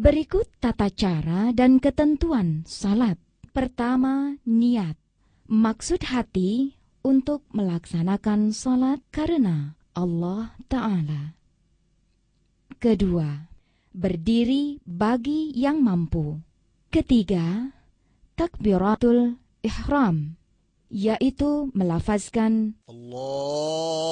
Berikut tata cara dan ketentuan salat. Pertama, niat. Maksud hati untuk melaksanakan salat karena Allah Ta'ala. Kedua, berdiri bagi yang mampu. Ketiga, takbiratul ihram, yaitu melafazkan Allahu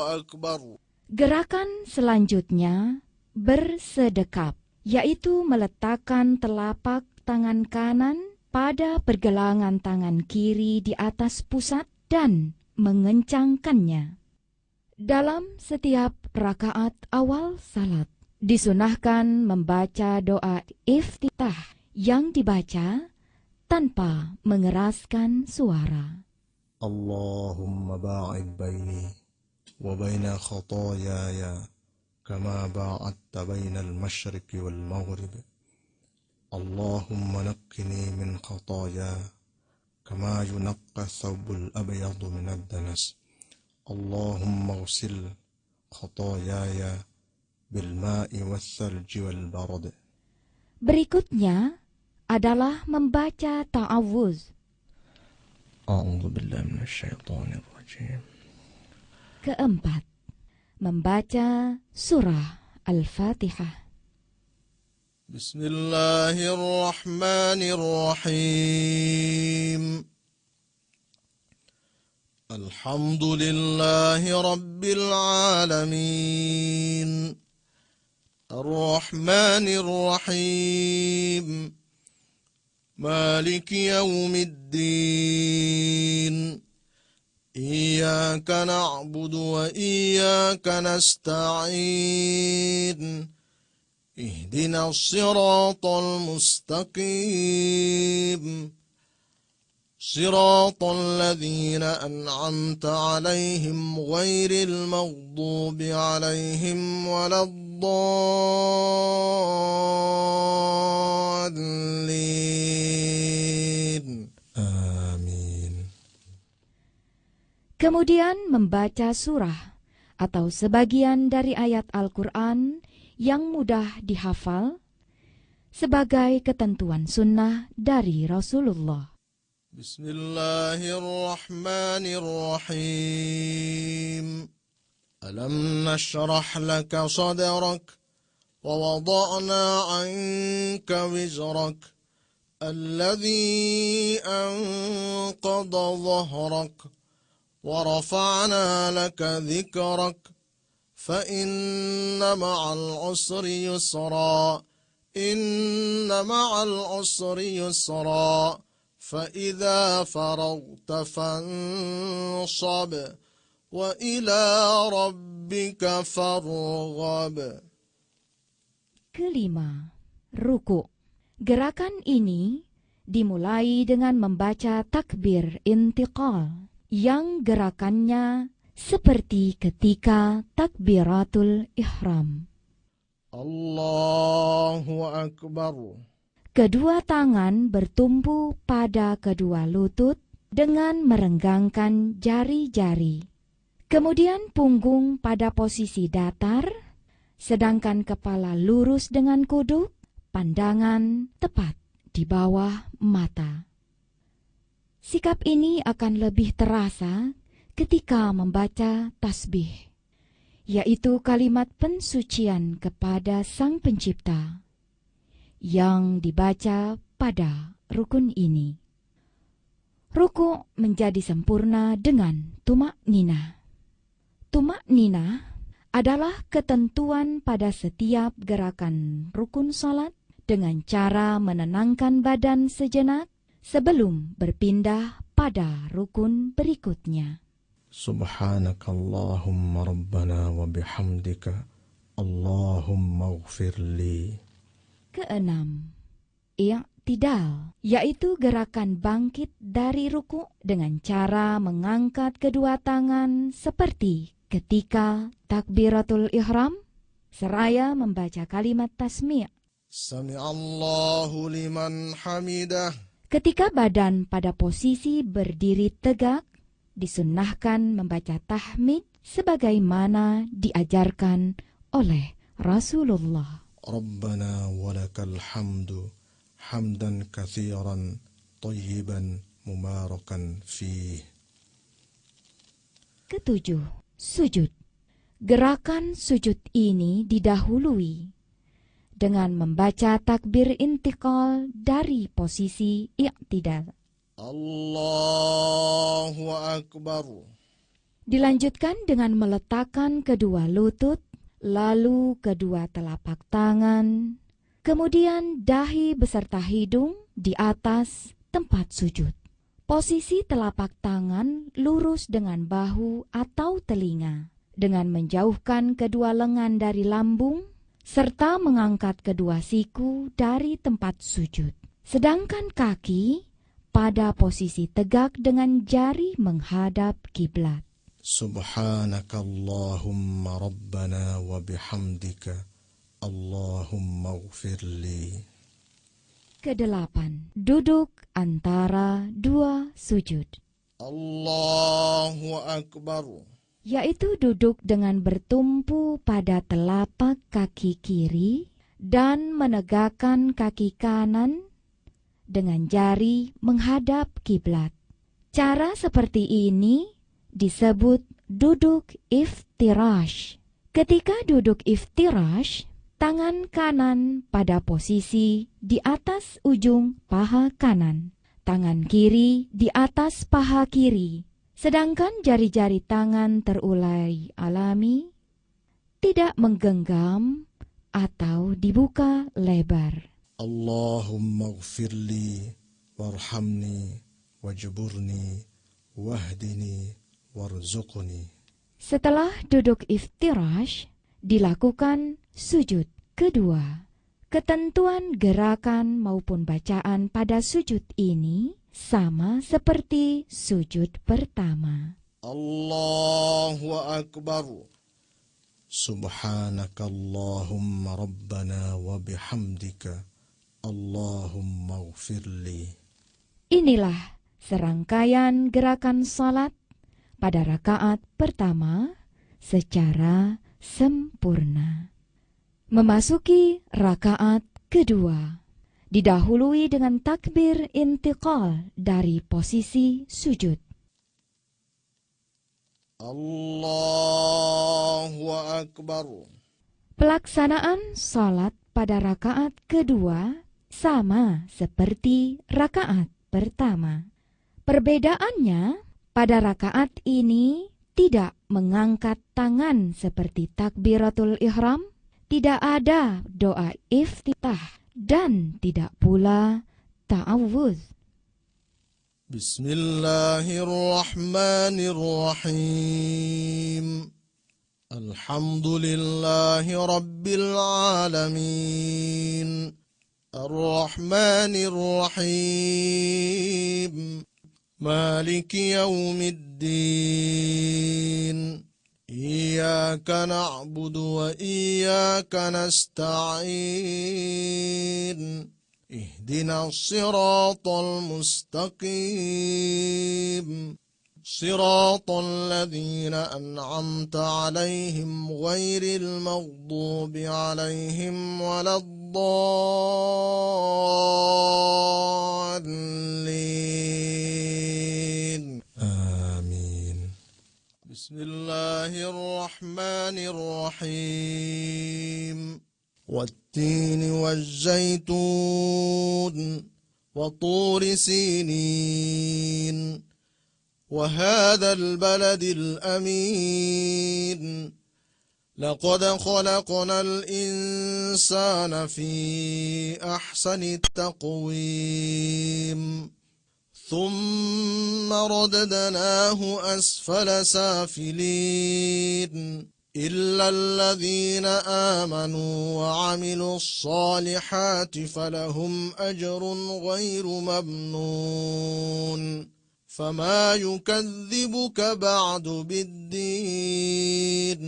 Akbar. Gerakan selanjutnya bersedekap, yaitu meletakkan telapak tangan kanan pada pergelangan tangan kiri di atas pusat dan mengencangkannya. Dalam setiap rakaat awal salat, disunahkan membaca doa iftitah yang dibaca tanpa mengeraskan suara. Allahumma ba'id baini wa baina khataayaya kama ba'adta baina al-masyriqi wal-maghrib. Allahumma naqqini min khataaya kama yunaqqa thawbul abyadu min ad-danas. Allahumma ghsil khataayaya bil ma'i wath-thalji wal barad. Berikutnya adalah membaca ta'awuz. A'udzu billahi minasy syaithanir rajim. Keempat, membaca surah Al-Fatihah. Bismillahirrahmanirrahim. Alhamdulillahi rabbil alamin. Ar-Rahmanir Rahim. Maliki yaumiddin. Iyyaka na'budu wa iyyaka nasta'in. Ihdinas siratal mustaqim. صراط الذين أنعمت عليهم غير المغضوب عليهم ولا الضالين آمين. Kemudian membaca surah atau sebagian dari ayat Al-Quran yang mudah dihafal sebagai ketentuan sunnah dari Rasulullah. Bismillahirrahmanirrahim. Alam nashrah laka sadrak wa wada'na 'anka wizrak alladhi anqadha dhahrak wa rafa'na laka dhikrak fa inna ma'al usri yusra inna ma'al usri yusra فإذا فرغت فانصب وإلى ربك فارغب. Kelima, ruku. Gerakan ini dimulai dengan membaca takbir intiqal yang gerakannya seperti ketika takbiratul ihram. Allahu Akbar. Kedua tangan bertumpu pada kedua lutut dengan merenggangkan jari-jari. Kemudian punggung pada posisi datar, sedangkan kepala lurus dengan kuduk, pandangan tepat di bawah mata. Sikap ini akan lebih terasa ketika membaca tasbih, yaitu kalimat pensucian kepada Sang Pencipta yang dibaca pada rukun ini. Ruku menjadi sempurna dengan tumak ninah. Tumak ninah adalah ketentuan pada setiap gerakan rukun salat dengan cara menenangkan badan sejenak sebelum berpindah pada rukun berikutnya. Subhanakallahumma rabbana wa bihamdika Allahumma ighfirli. Keenam, i'tidal, yaitu gerakan bangkit dari ruku dengan cara mengangkat kedua tangan seperti ketika takbiratul ihram, seraya membaca kalimat tasmi'. Sami'allahu liman hamidah. Ketika badan pada posisi berdiri tegak, disunnahkan membaca tahmid sebagaimana diajarkan oleh Rasulullah. ربنا ولك الحمد حمدا كثيرا طيبا مباركا فيه. Ketujuh, sujud. Gerakan sujud ini didahului dengan membaca takbir intikal dari posisi i'tidal. Allahu Akbar. Dilanjutkan dengan meletakkan kedua lutut, lalu kedua telapak tangan, kemudian dahi beserta hidung di atas tempat sujud. Posisi telapak tangan lurus dengan bahu atau telinga, dengan menjauhkan kedua lengan dari lambung, serta mengangkat kedua siku dari tempat sujud. Sedangkan kaki pada posisi tegak dengan jari menghadap kiblat. Subhanaka Allahumma Rabbana wa bihamdika Allahumma ighfirli. Kedelapan, duduk antara dua sujud. Allahu Akbar. Yaitu duduk dengan bertumpu pada telapak kaki kiri dan menegakkan kaki kanan dengan jari menghadap kiblat. Cara seperti ini disebut duduk iftirash. Ketika duduk iftirash, tangan kanan pada posisi di atas ujung paha kanan, tangan kiri di atas paha kiri, sedangkan jari-jari tangan terulai alami, tidak menggenggam atau dibuka lebar. Allahumma ighfirli warhamni wajburni wahdini warzuqni. Setelah duduk iftirash, dilakukan sujud kedua. Ketentuan gerakan maupun bacaan pada sujud ini sama seperti sujud pertama. Allahu Akbar. Subhanaka Allahumma Rabbana wa bihamdika Allahumma ighfirli. Inilah serangkaian gerakan salat pada rakaat pertama secara sempurna. Memasuki rakaat kedua, didahului dengan takbir intiqal dari posisi sujud. Allahu Akbar. Pelaksanaan salat pada rakaat kedua sama seperti rakaat pertama. Perbedaannya, pada rakaat ini tidak mengangkat tangan seperti takbiratul ihram, tidak ada doa iftitah, dan tidak pula ta'awudz. Bismillahirrahmanirrahim. Alhamdulillahi Rabbil Alamin. Ar-Rahmanir-Rahim. Maliki Yawmiddin. Iyyaka na'budu wa iyyaka nasta'in. Ihdinas siratal mustaqim. Siratal ladzina an'amta 'alaihim ghairil maghdubi 'alaihim waladdallin. Amin. Bismillahirrahmanirrahim. والتين والزيتون وطور سينين وهذا البلد الأمين لقد خلقنا الإنسان في أحسن التقويم ثم رددناه أسفل سافلين إلا الذين آمنوا وعملوا الصالحات فلهم أجر غير ممنون فما يكذبك بعد بالدين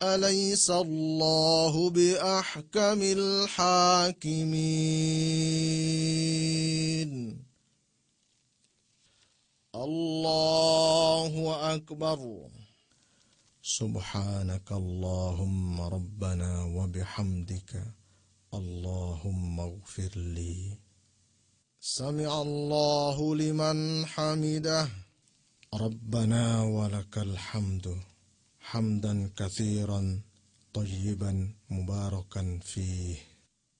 أليس الله بأحكم الحاكمين. الله أكبر. Subhanakallahumma rabbana wa bihamdika Allahumma ighfirli. Sami'allahu liman hamidah. Rabbana walakal hamdu hamdan katsiran tayyiban mubarakan fih.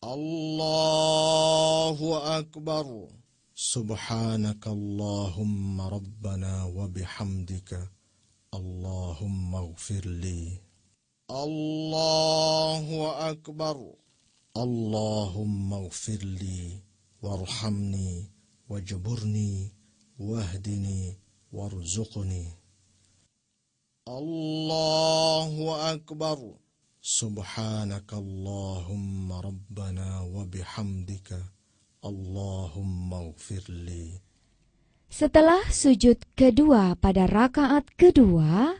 Allahu akbar. Subhanakallahumma rabbana wa bihamdika Allahumma ighfirli. Allahu akbar. Allahumma ighfirli warhamni wajburni wahdini warzuqni. Allahu akbar. Subhanakallahumma rabbana wa bihamdika Allahumma ighfirli. Setelah sujud kedua pada rakaat kedua,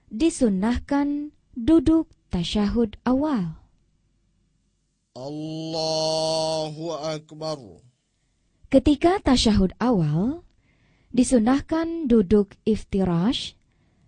disunnahkan duduk tasyahud awal. Allahu akbar. Ketika tasyahud awal, disunnahkan duduk iftirash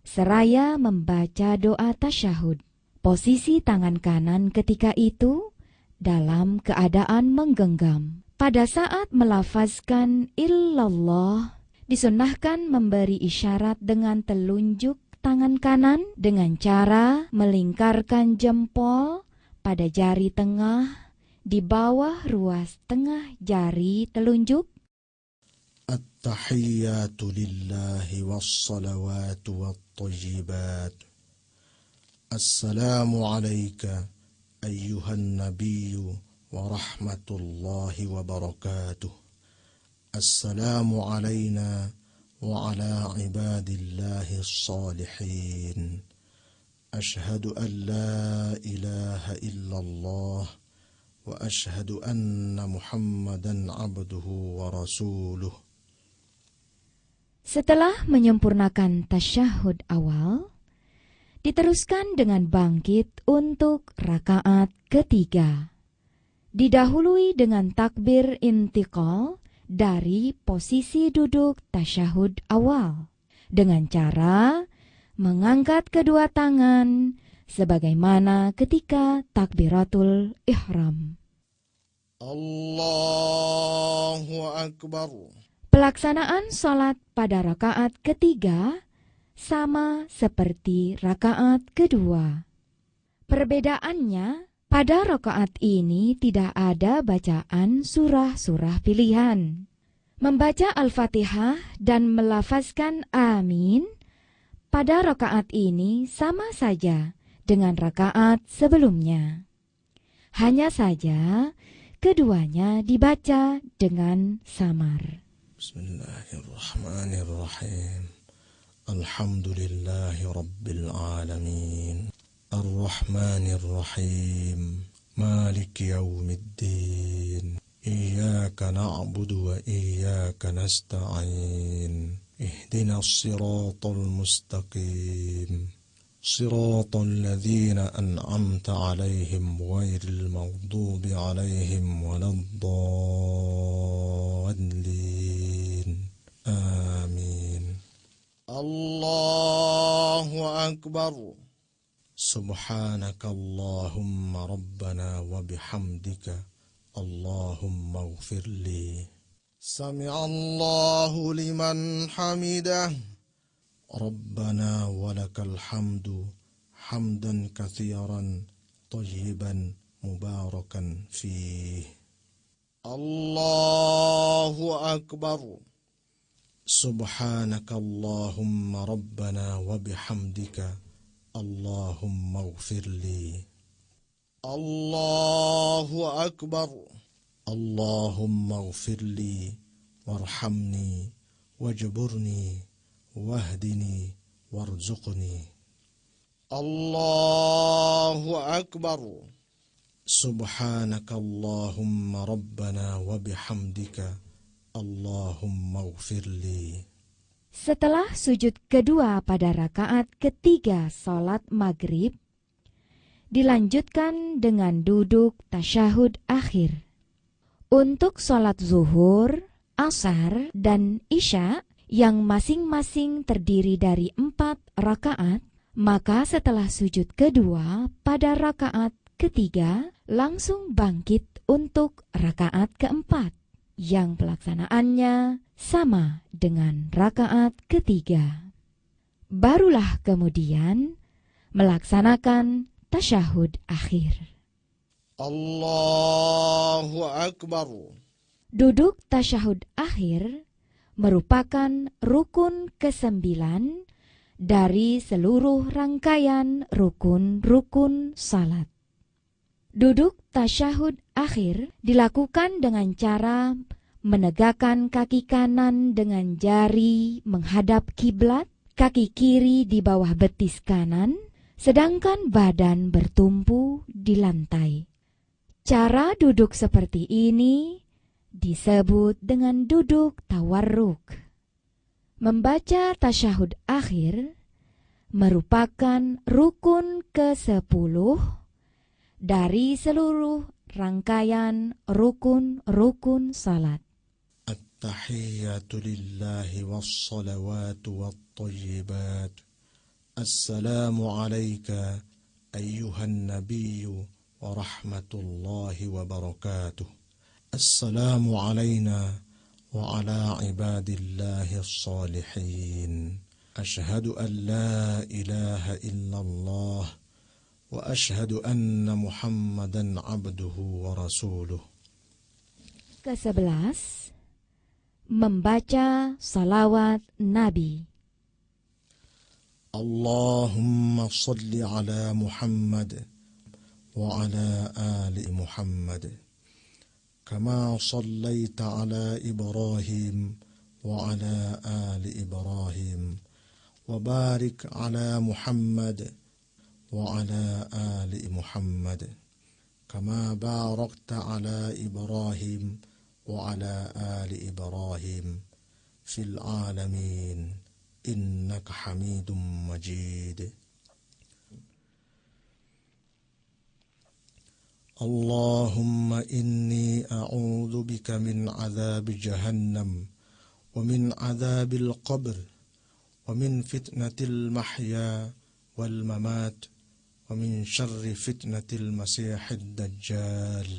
seraya membaca doa tasyahud. Posisi tangan kanan ketika itu dalam keadaan menggenggam. Pada saat melafazkan illallah, disunnahkan memberi isyarat dengan telunjuk tangan kanan dengan cara melingkarkan jempol pada jari tengah di bawah ruas tengah jari telunjuk. At-tahiyyatu lillahi was-salawatu wat-thayyibat. Assalamu alayka ayyuhan nabiyyu wa rahmatullahi wa barakatuh. Assalamu alayna wa ala ibadillahi as-salihin. Ashhadu an la ilaha illallah wa ashhadu anna Muhammadan abduhu wa rasuluh. Setelah menyempurnakan tasyahud awal, diteruskan dengan bangkit untuk rakaat ketiga. Didahului dengan takbir intiqal dari posisi duduk tasyahud awal dengan cara mengangkat kedua tangan sebagaimana ketika takbiratul ihram. Allahu akbar. Pelaksanaan salat pada rakaat ketiga sama seperti rakaat kedua. Perbedaannya, pada rakaat ini tidak ada bacaan surah-surah pilihan. Membaca Al-Fatihah dan melafazkan amin pada rakaat ini sama saja dengan rakaat sebelumnya. Hanya saja keduanya dibaca dengan samar. Bismillahirrahmanirrahim. Alhamdulillahi rabbil alamin. Ar-Rahmanir-Rahim. Maliki yawmiddin. Iyyaka na'budu wa iyyaka nasta'in. Ihdinas siratal mustaqim. Siratal ladzina an'amta 'alaihim ghairil maghdubi 'alaihim waladdallin. Amin. Allahu akbar. Subhanakallahumma rabbana wa bihamdika Allahumma ighfirli. Sami'allahu liman hamidah. Rabbana walakal hamdu hamdan katsiran tayyiban mubarakan fih. Allahu akbar. Subhanakallahumma rabbana wa bihamdika Allahumma ighfirli. Allahu akbar. Allahumma ighfirli warhamni wajburni wahdini warzuqni. Allahu akbar. Subhanakallahumma rabbana wa bihamdika Allahumma ighfirli. Setelah sujud kedua pada rakaat ketiga salat maghrib, dilanjutkan dengan duduk tasyahud akhir. Untuk salat zuhur, asar, dan isya yang masing-masing terdiri dari 4 rakaat, Maka setelah sujud kedua pada rakaat ketiga, langsung bangkit untuk rakaat keempat, yang pelaksanaannya sama dengan rakaat ketiga. Barulah kemudian melaksanakan tasyahud akhir. Allahu Akbar. Duduk tasyahud akhir merupakan rukun ke-9 dari seluruh rangkaian rukun-rukun salat. Duduk tasyahud akhir dilakukan dengan cara menegakkan kaki kanan dengan jari menghadap kiblat, kaki kiri di bawah betis kanan, sedangkan badan bertumpu di lantai. Cara duduk seperti ini disebut dengan duduk tawarruk. Membaca tasyahud akhir merupakan rukun ke-10 dari seluruh rangkaian rukun-rukun salat. At-tahiyyatu lillahi was-salawatu wat-thayyibat. Assalamu alayka ayyuhan nabiyyu wa rahmatullahi wa barakatuh. Assalamu alayna wa ala ibadillahi as-salihin. Ashhadu an la ilaha illallah wa ashhadu anna Muhammadan abduhu wa rasuluh. Ke-11, membaca salawat Nabi. Allahumma salli ala Muhammad wa ala ali Muhammad kama sallaita ala Ibrahim wa ala ali Ibrahim wa barik ala Muhammad wa ala ali Muhammad kama barakta ala Ibrahim wa ala ali Ibrahim fil alamin innaka Hamidum Majid. Allahumma inni a'udzu bika min 'adzabi jahannam wa min 'adzabil qabr wa min fitnatil mahya wal mamat wa min syarri fitnatil masiihid dajjal.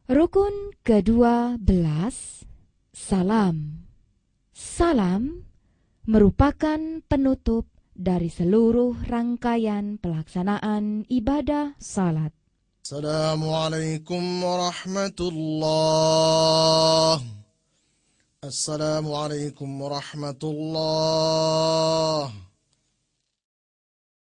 Rukun ke-12, salam. Salam merupakan penutup dari seluruh rangkaian pelaksanaan ibadah salat. Assalamualaikum warahmatullah. Assalamualaikum warahmatullah.